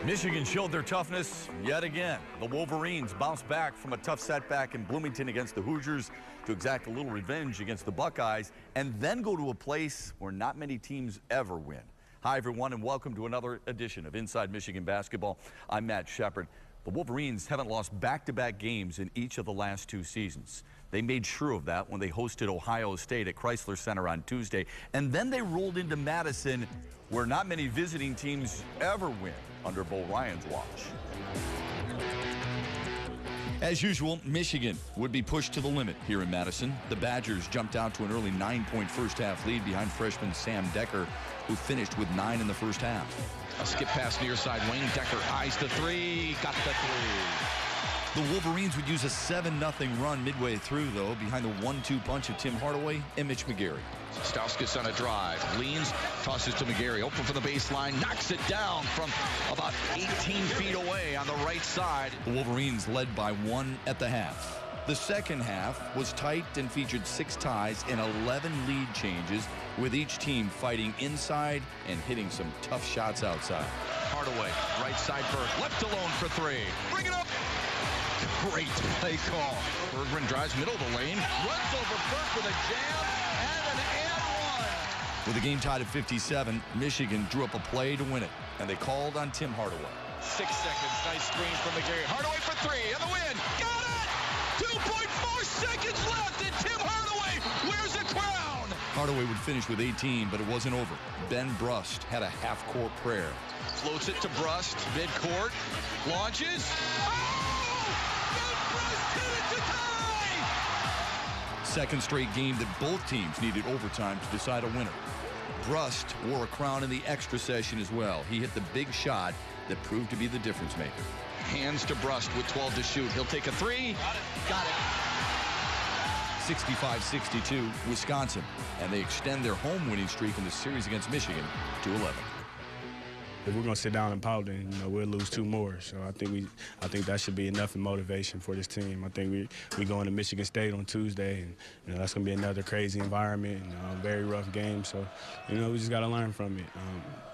Michigan showed their toughness yet again. The Wolverines bounced back from a tough setback in Bloomington against the Hoosiers to exact a little revenge against the Buckeyes and then go to a place where not many teams ever win. Hi, everyone, and welcome to another edition of Inside Michigan Basketball. I'm Matt Shepard. The Wolverines haven't lost back-to-back games in each of the last two seasons. They made sure of that when they hosted Ohio State at Chrysler Center on Tuesday, and then they rolled into Madison, where not many visiting teams ever win under Bo Ryan's watch. As usual, Michigan would be pushed to the limit here in Madison. The Badgers jumped out to an early 9-point first-half lead behind freshman Sam Decker, who finished with 9 in the first half. A skip pass near side wing. Decker eyes the three. Got the three. The Wolverines would use a 7-0 run midway through, though, behind the 1-2 punch of Tim Hardaway and Mitch McGary. Stauskas on a drive. Leans, tosses to McGary. Open for the baseline. Knocks it down from about 18 feet away on the right side. The Wolverines led by 1 at the half. The second half was tight and featured 6 ties and 11 lead changes, with each team fighting inside and hitting some tough shots outside. Hardaway, right side Burke, left alone for 3. Bring it up. Great play call. Bergman drives middle of the lane, runs over Burke with a jam and an and one. With the game tied at 57, Michigan drew up a play to win it, and they called on Tim Hardaway. 6 seconds. Nice screen from McGary. Hardaway for 3 and the win. Got it! 2.4 seconds left, and Tim Hardaway wears a crown. Hardaway would finish with 18, but it wasn't over. Ben Brust had a half-court prayer. Floats it to Brust, mid-court, launches. Oh! Ben Brust did it to tie! Second straight game that both teams needed overtime to decide a winner. Brust wore a crown in the extra session as well. He hit the big shot that proved to be the difference maker. Hands to Brust with 12 to shoot. He'll take a 3. Got it. 65-62, Wisconsin, and they extend their home winning streak in the series against Michigan to 11. If we're going to sit down and pout, then we'll lose 2 more. So I think that should be enough in motivation for this team. I think we go into Michigan State on Tuesday, and that's going to be another crazy environment and a very rough game. So we just got to learn from it.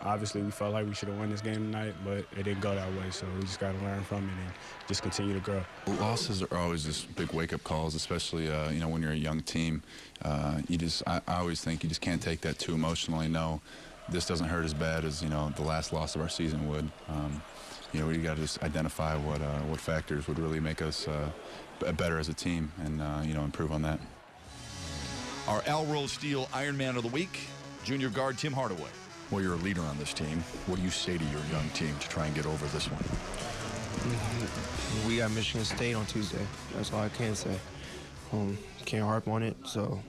Obviously, we felt like we should have won this game tonight, but it didn't go that way. So we just got to learn from it and just continue to grow. Losses are always just big wake-up calls, especially when you're a young team. I always think you just can't take that too emotionally. No, this doesn't hurt as bad as the last loss of our season would. We got to just identify what factors would really make us better as a team, and improve on that. Our Alro Steel Ironman of the Week, junior guard Tim Hardaway. Well, you're a leader on this team. What do you say to your young team to try and get over this one? We got Michigan State on Tuesday. That's all I can say. Can't harp on it, so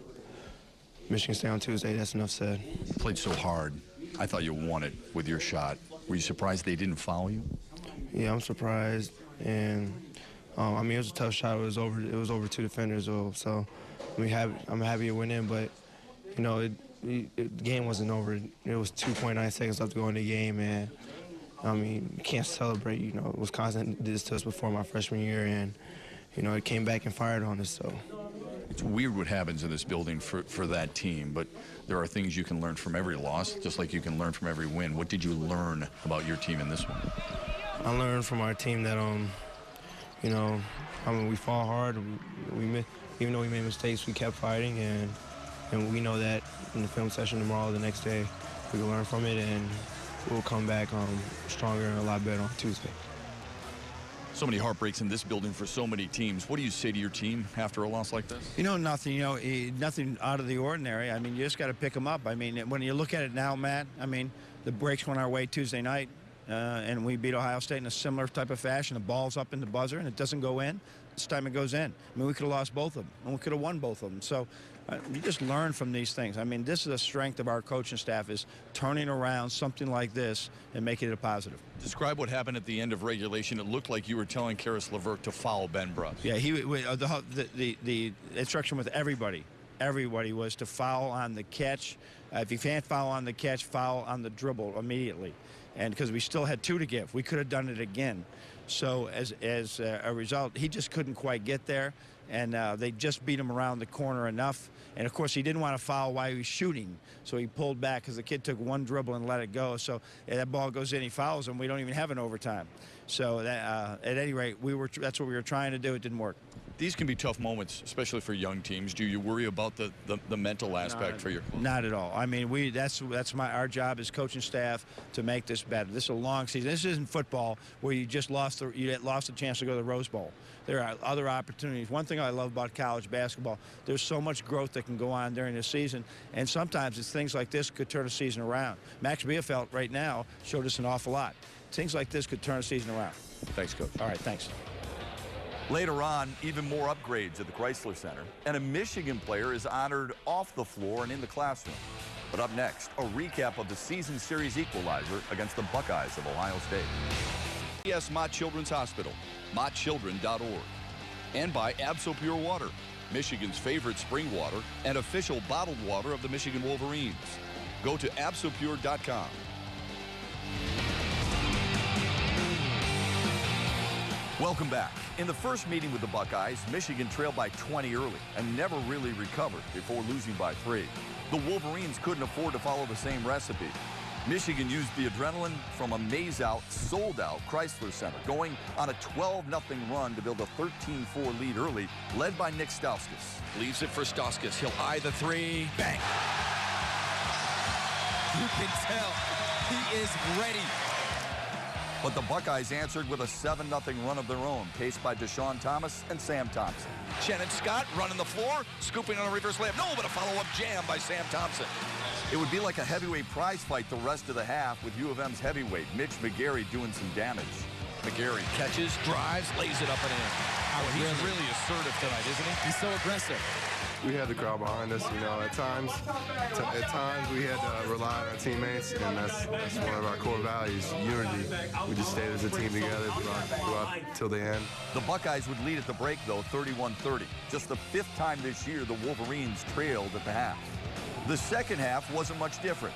Michigan State on Tuesday, that's enough said. You played so hard. I thought you won it with your shot. Were you surprised they didn't foul you? Yeah, I'm surprised, and it was a tough shot. It was over 2 defenders, so I'm happy to win in, but the game wasn't over. It was 2.9 seconds left to go in the game, and you can't celebrate. Wisconsin did this to us before my freshman year, and it came back and fired on us. So it's weird what happens in this building for that team, but there are things you can learn from every loss, just like you can learn from every win. What did you learn about your team in this one? I learned from our team that we fought hard. Even though we made mistakes, we kept fighting, and we know that in the film session tomorrow, the next day, we can learn from it, and we'll come back stronger and a lot better on Tuesday. So many heartbreaks in this building for so many teams. What do you say to your team after a loss like this? Nothing. Nothing out of the ordinary. You just got to pick them up. When you look at it now, Matt, the breaks went our way Tuesday night, and we beat Ohio State in a similar type of fashion. The ball's up in the buzzer, and it doesn't go in. This time it goes in. We could have lost both of them, and we could have won both of them. So you just learn from these things. This is the strength of our coaching staff, is turning around something like this and making it a positive. Describe what happened at the end of regulation. It looked like you were telling Caris LeVert to foul Ben Brust. Yeah, the instruction with everybody was to foul on the catch. If you can't foul on the catch, foul on the dribble immediately. And because we still had 2 to give, we could have done it again. So as a result, he just couldn't quite get there, and they just beat him around the corner enough. And, of course, he didn't want to foul while he was shooting, so he pulled back because the kid took one dribble and let it go. So that ball goes in, he fouls him. We don't even have an overtime. So that, at any rate, that's what we were trying to do. It didn't work. These can be tough moments, especially for young teams. Do you worry about the mental aspect for your? Not at all. I mean, that's our job as coaching staff to make this better. This is a long season. This isn't football where you just lost the chance to go to the Rose Bowl. There are other opportunities. One thing I love about college basketball, there's so much growth that can go on during the season, and sometimes it's things like this could turn a season around. Max Bielfeldt right now showed us an awful lot. Things like this could turn a season around. Thanks, Coach. All right, thanks. Later on, even more upgrades at the Chrysler Center, and a Michigan player is honored off the floor and in the classroom. But up next, a recap of the season series equalizer against the Buckeyes of Ohio State. Yes, Mott Children's Hospital, mottchildren.org, and by Absol Water, Michigan's favorite spring water and official bottled water of the Michigan Wolverines. Go to absolpure.com. Welcome back. In the first meeting with the Buckeyes, Michigan trailed by 20 early and never really recovered before losing by 3. The Wolverines couldn't afford to follow the same recipe. Michigan used the adrenaline from a maze-out, sold-out Chrysler Center, going on a 12-0 run to build a 13-4 lead early, led by Nick Stauskas. Leaves it for Stauskas. He'll eye the three. Bang! You can tell he is ready. But the Buckeyes answered with a 7-0 run of their own, paced by Deshaun Thomas and Sam Thompson. Shannon Scott running the floor, scooping on a reverse layup. No, but a follow-up jam by Sam Thompson. It would be like a heavyweight prize fight the rest of the half, with U of M's heavyweight, Mitch McGary, doing some damage. McGary catches, drives, lays it up and in. He's really assertive tonight, isn't he? He's so aggressive. We had the crowd behind us, you know, at times we had to rely on our teammates, and that's one of our core values, unity. We just stayed as a team together throughout till the end. The Buckeyes would lead at the break, though, 31-30. Just the 5th time this year the Wolverines trailed at the half. The second half wasn't much different,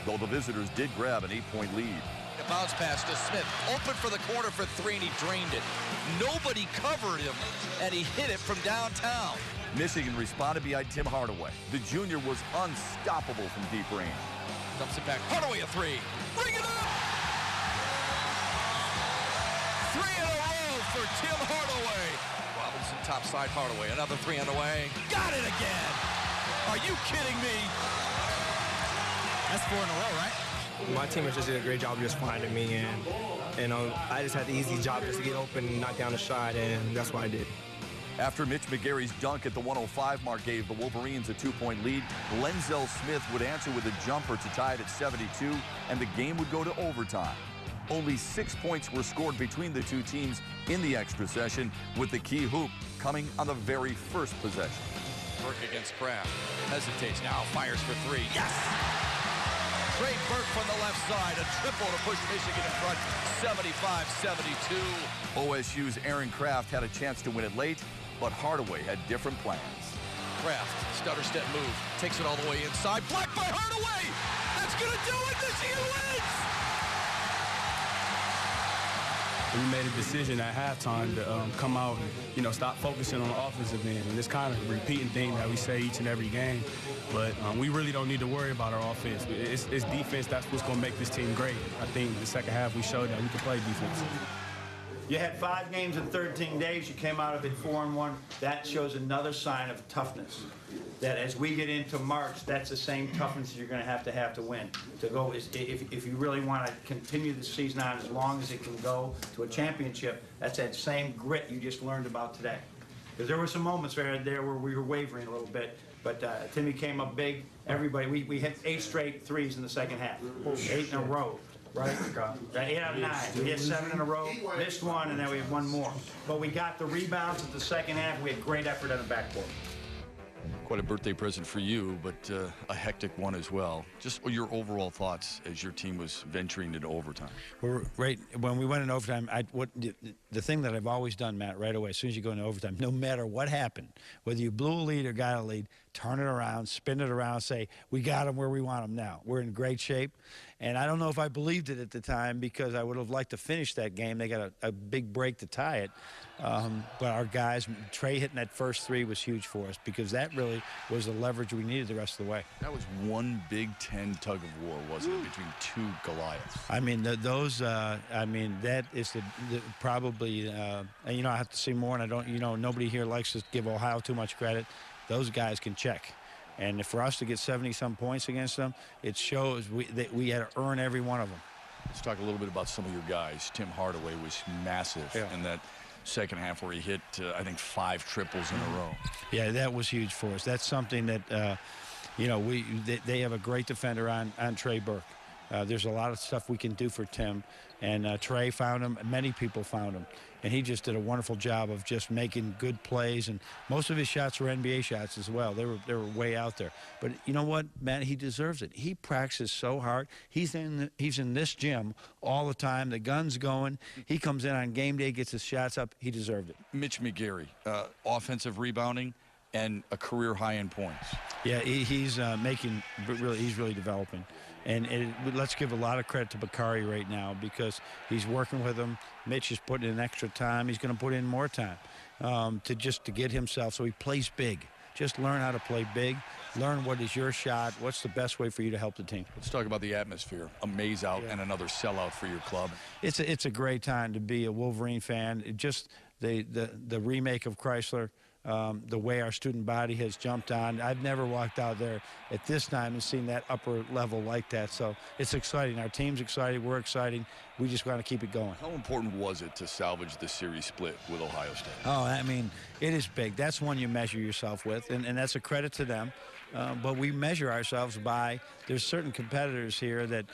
though the visitors did grab an 8-point lead. A bounce pass to Smith, open for the corner for 3, and he drained it. Nobody covered him, and he hit it from downtown. Michigan responded behind Tim Hardaway. The junior was unstoppable from deep range. Dumps it back. Hardaway a 3. Bring it up! 3 in a row for Tim Hardaway. Robinson topside Hardaway. Another 3 on the way. Got it again! Are you kidding me? That's 4 in a row, right? My teammates just did a great job just finding me, and I just had the easy job just to get open and knock down a shot, and that's what I did. After Mitch McGary's dunk at the 105 mark gave the Wolverines a 2-point lead, Lenzel Smith would answer with a jumper to tie it at 72, and the game would go to overtime. Only 6 points were scored between the two teams in the extra session, with the key hoop coming on the very first possession. Burke against Kraft. Hesitates now, fires for 3. Yes! Trey Burke from the left side, a triple to push Michigan in front, 75-72. OSU's Aaron Kraft had a chance to win it late, but Hardaway had different plans. Kraft, stutter step move, takes it all the way inside, blocked by Hardaway! That's gonna do it, Michigan wins! We made a decision at halftime to come out and, you know, stop focusing on the offensive end. And this kind of repeating thing that we say each and every game. But we really don't need to worry about our offense. It's defense that's what's going to make this team great. I think the second half we showed that we can play defense. You had 5 games in 13 days. You came out of it 4-1. That shows another sign of toughness. That as we get into March, that's the same toughness you're going to have to win. To go, if you really want to continue the season on as long as it can go to a championship, that's that same grit you just learned about today. Because there were some moments there where we were wavering a little bit, but Timmy came up big. Everybody, we hit 8 straight threes in the second half, 8 in a row. Right? 8 out of 9. We hit 7 in a row, missed 1, and then we had 1 more. But we got the rebounds at the second half. We had great effort on the backboard. Quite a birthday present for you, but a hectic one as well. Just your overall thoughts as your team was venturing into overtime. Well, right when we went in overtime, the thing that I've always done, Matt, right away, as soon as you go into overtime, no matter what happened, whether you blew a lead or got a lead, turn it around, spin it around, say, we got them where we want them now. We're in great shape. And I don't know if I believed it at the time because I would have liked to finish that game. They got a big break to tie it. But our guys, Trey hitting that first three was huge for us because that really was the leverage we needed the rest of the way. That was one Big Ten tug of war, wasn't it, between two Goliaths? I mean, that is probably, and, you know, I have to see more, and I don't, you know, nobody here likes to give Ohio too much credit. Those guys can check. And for us to get 70-some points against them, it shows that we had to earn every one of them. Let's talk a little bit about some of your guys. Tim Hardaway was massive in that second half where he hit, I think, 5 triples in a row. Yeah, that was huge for us. That's something that, you know, they have a great defender on Trey Burke. There's a lot of stuff we can do for Tim, and Trey found him. Many people found him, and he just did a wonderful job of just making good plays. And most of his shots were NBA shots as well. They were way out there. But you know what, man? He deserves it. He practices so hard. He's in this gym all the time. The gun's going. He comes in on game day, gets his shots up. He deserved it. Mitch McGary, offensive rebounding and a career high in points. Yeah, he's really developing. And let's give a lot of credit to Bakari right now because he's working with him. Mitch is putting in extra time. He's going to put in more time to get himself so he plays big. Just learn how to play big. Learn what is your shot. What's the best way for you to help the team. Let's talk about the atmosphere. A maze out and another sellout for your club. It's a great time to be a Wolverine fan. Just the remake of Chrysler. The way our student body has jumped on. I've never walked out there at this time and seen that upper level like that. So it's exciting. Our team's excited. We're excited. We just want to keep it going. How important was it to salvage the series split with Ohio State? Oh, I mean, it is big. That's one you measure yourself with, and that's a credit to them. But we measure ourselves by, there's certain competitors here that,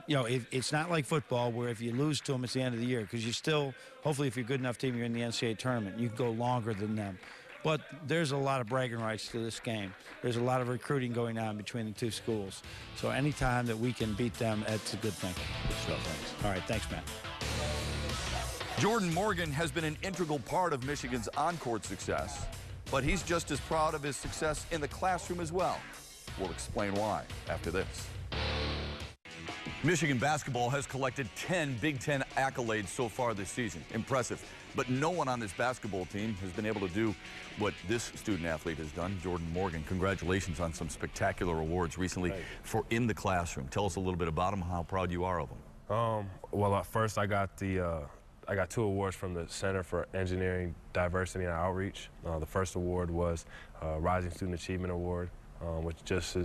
you know, it's not like football where if you lose to them, it's the end of the year because you still, hopefully if you're a good enough team, you're in the NCAA tournament. You can go longer than them. But there's a lot of bragging rights to this game. There's a lot of recruiting going on between the two schools. So anytime that we can beat them, it's a good thing. Good stuff, thanks. All right, thanks, Matt. Jordan Morgan has been an integral part of Michigan's on-court success, but he's just as proud of his success in the classroom as well. We'll explain why after this. Michigan basketball has collected 10 Big Ten accolades so far this season. Impressive. But no one on this basketball team has been able to do what this student athlete has done. Jordan Morgan, congratulations on some spectacular awards recently for in the classroom. Tell us a little bit about them, how proud you are of them. Well, first I got 2 awards from the Center for Engineering, Diversity, and Outreach. The first award was Rising Student Achievement Award, which just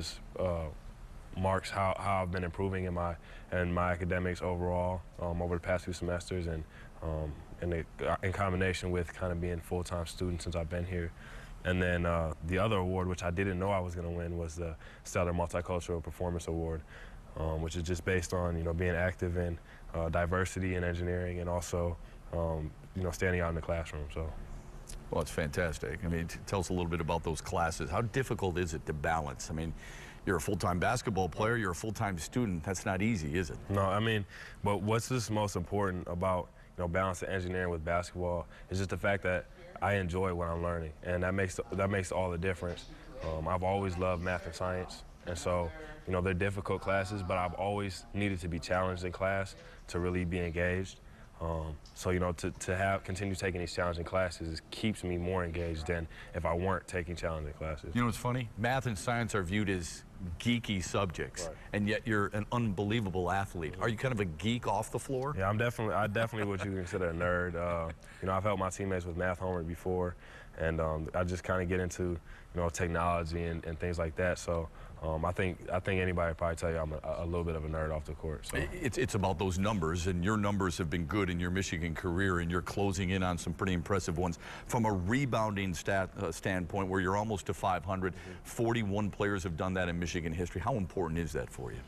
marks how I've been improving in my academics overall over the past few semesters, and in combination with kind of being a full-time student since I've been here. And then the other award, which I didn't know I was going to win, was the Stellar Multicultural Performance Award, which is just based on, you know, being active in diversity in engineering and also, you know, standing out in the classroom. So. Well, it's fantastic. I mean, tell us a little bit about those classes. How difficult is it to balance? I mean, you're a full-time basketball player, you're a full-time student. That's not easy, is it? No, I mean, but what's just most important about, you know, balancing engineering with basketball is just the fact that I enjoy what I'm learning, and that makes all the difference. I've always loved math and science, and so, you know, they're difficult classes, but I've always needed to be challenged in class to really be engaged. So, you know, to continue taking these challenging classes keeps me more engaged than if I weren't taking challenging classes. You know what's funny? Math and science are viewed as geeky subjects, and yet you're an unbelievable athlete. Are you kind of a geek off the floor? Yeah, I definitely what you consider a nerd. You know, I've helped my teammates with math homework before, and I just kind of get into, you know, technology and things like that. So I think anybody would probably tell you I'm a little bit of a nerd off the court. So. It's about those numbers, and your numbers have been good in your Michigan career, and you're closing in on some pretty impressive ones. From a rebounding standpoint, where you're almost to 500, 41 players have done that in Michigan history. How important is that for you?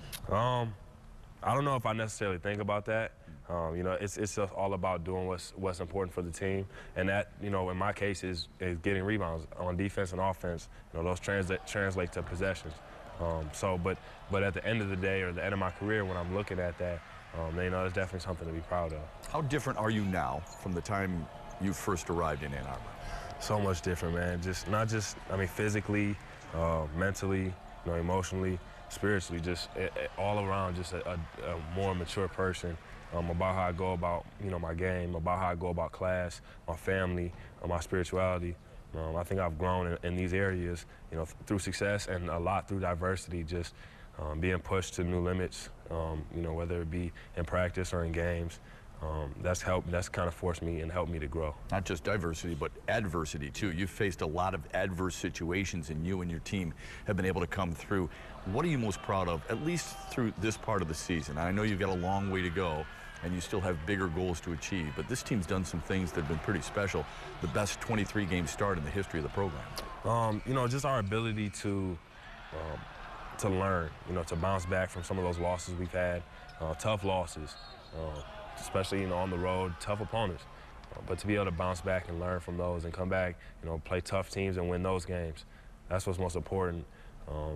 I don't know if I necessarily think about that. You know, it's just all about doing what's important for the team, and that, you know, in my case is getting rebounds on defense and offense. You know, those translate to possessions. But at the end of the day, or the end of my career, when I'm looking at that, you know, it's definitely something to be proud of. How different are you now from the time you first arrived in Ann Arbor? So much different, man. Not just, I mean, physically, mentally, you know, emotionally, spiritually, just all around, just a more mature person. About how I go about, you know, my game, about how I go about class, my family, my spirituality. I think I've grown in these areas, you know, through success and a lot through diversity, just being pushed to new limits, you know, whether it be in practice or in games. That's kind of forced me and helped me to grow. Not just diversity, but adversity, too. You've faced a lot of adverse situations, and you and your team have been able to come through. What are you most proud of, at least through this part of the season? I know you've got a long way to go, and you still have bigger goals to achieve, but this team's done some things that have been pretty special. The best 23-game start in the history of the program. You know, just our ability to learn, you know, to bounce back from some of those losses we've had, tough losses, especially, you know, on the road, tough opponents. But to be able to bounce back and learn from those and come back, you know, play tough teams and win those games, that's what's most important.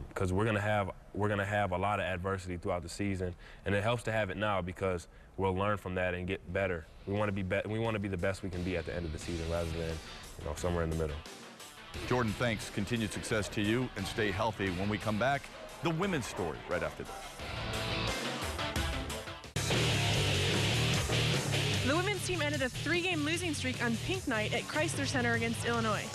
Because we're gonna have a lot of adversity throughout the season, and it helps to have it now because we'll learn from that and get better. We want to be the best we can be at the end of the season, rather than, you know, somewhere in the middle. Jordan, thanks. Continued success to you, and stay healthy. When we come back, the women's story right after this. The women's team ended a 3-game losing streak on pink night at Chrysler Center against Illinois.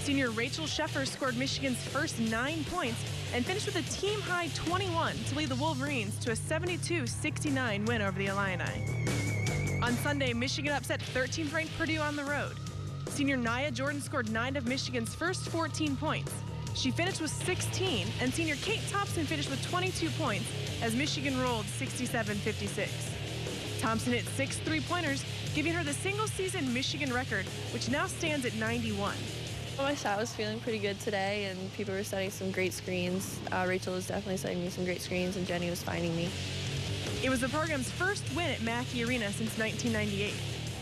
Senior Rachel Sheffer scored Michigan's first 9 points and finished with a team-high 21 to lead the Wolverines to a 72-69 win over the Illini. On Sunday, Michigan upset 13th-ranked Purdue on the road. Senior Nia Jordan scored 9 of Michigan's first 14 points. She finished with 16, and senior Kate Thompson finished with 22 points as Michigan rolled 67-56. Thompson hit 6 3-pointers, giving her the single-season Michigan record, which now stands at 91. My shot was feeling pretty good today, and people were setting some great screens. Rachel was definitely setting me some great screens, and Jenny was finding me. It was the program's first win at Mackey Arena since 1998.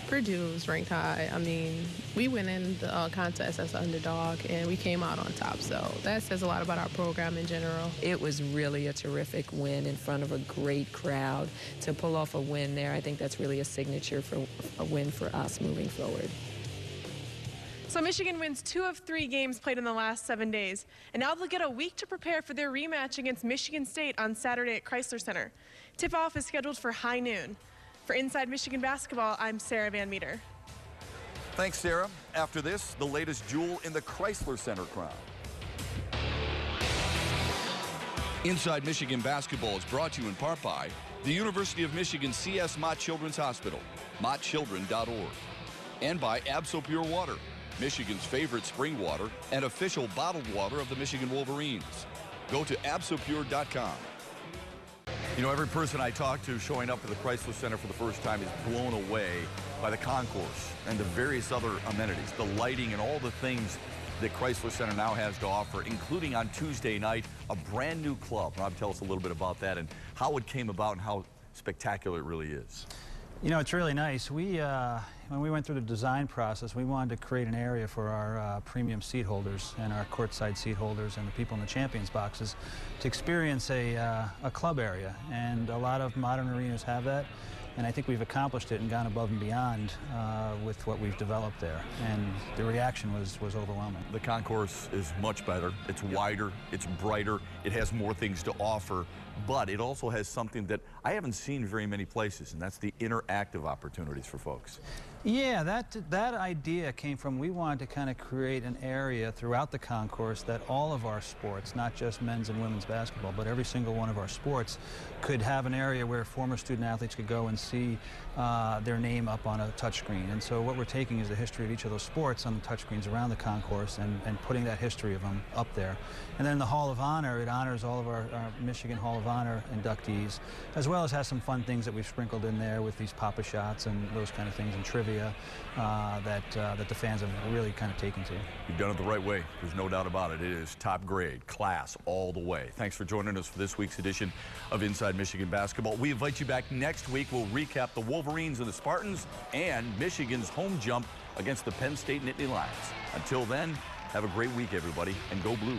Purdue was ranked high. I mean, we went in the contest as an underdog, and we came out on top. So that says a lot about our program in general. It was really a terrific win in front of a great crowd. To pull off a win there, I think that's really a signature for a win for us moving forward. So Michigan wins 2 of 3 games played in the last 7 days, and now they'll get a week to prepare for their rematch against Michigan State on Saturday at Chrysler Center. Tip-off is scheduled for high noon. For Inside Michigan Basketball, I'm Sarah Van Meter. Thanks, Sarah. After this, the latest jewel in the Chrysler Center crown. Inside Michigan Basketball is brought to you in part by the University of Michigan C.S. Mott Children's Hospital, mottchildren.org, and by Absol Pure Water, Michigan's favorite spring water and official bottled water of the Michigan Wolverines. Go to absolpure.com. You know, every person I talk to showing up at the Chrysler Center for the first time is blown away by the concourse and the various other amenities, the lighting and all the things that Chrysler Center now has to offer, including on Tuesday night, a brand new club. Rob, tell us a little bit about that and how it came about and how spectacular it really is. You know, it's really nice. When we went through the design process, we wanted to create an area for our premium seat holders and our courtside seat holders and the people in the champions boxes to experience a club area. And a lot of modern arenas have that. And I think we've accomplished it and gone above and beyond with what we've developed there. And the reaction was overwhelming. The concourse is much better. It's wider, it's brighter, it has more things to offer, but it also has something that I haven't seen very many places, and that's the interactive opportunities for folks. Yeah, that idea came from, we wanted to kind of create an area throughout the concourse that all of our sports, not just men's and women's basketball, but every single one of our sports could have an area where former student athletes could go and see their name up on a touchscreen. And so what we're taking is the history of each of those sports on the touchscreens around the concourse and putting that history of them up there. And then the Hall of Honor, it honors all of our Michigan Hall of Honor inductees, as well as has some fun things that we've sprinkled in there with these Papa shots and those kind of things and trivia. trivia that the fans have really kind of taken to. You've done it the right way. There's no doubt about it. It is top grade, class all the way. Thanks for joining us for this week's edition of Inside Michigan Basketball. We invite you back next week. We'll recap the Wolverines and the Spartans and Michigan's home jump against the Penn State Nittany Lions. Until then, have a great week, everybody, and go Blue.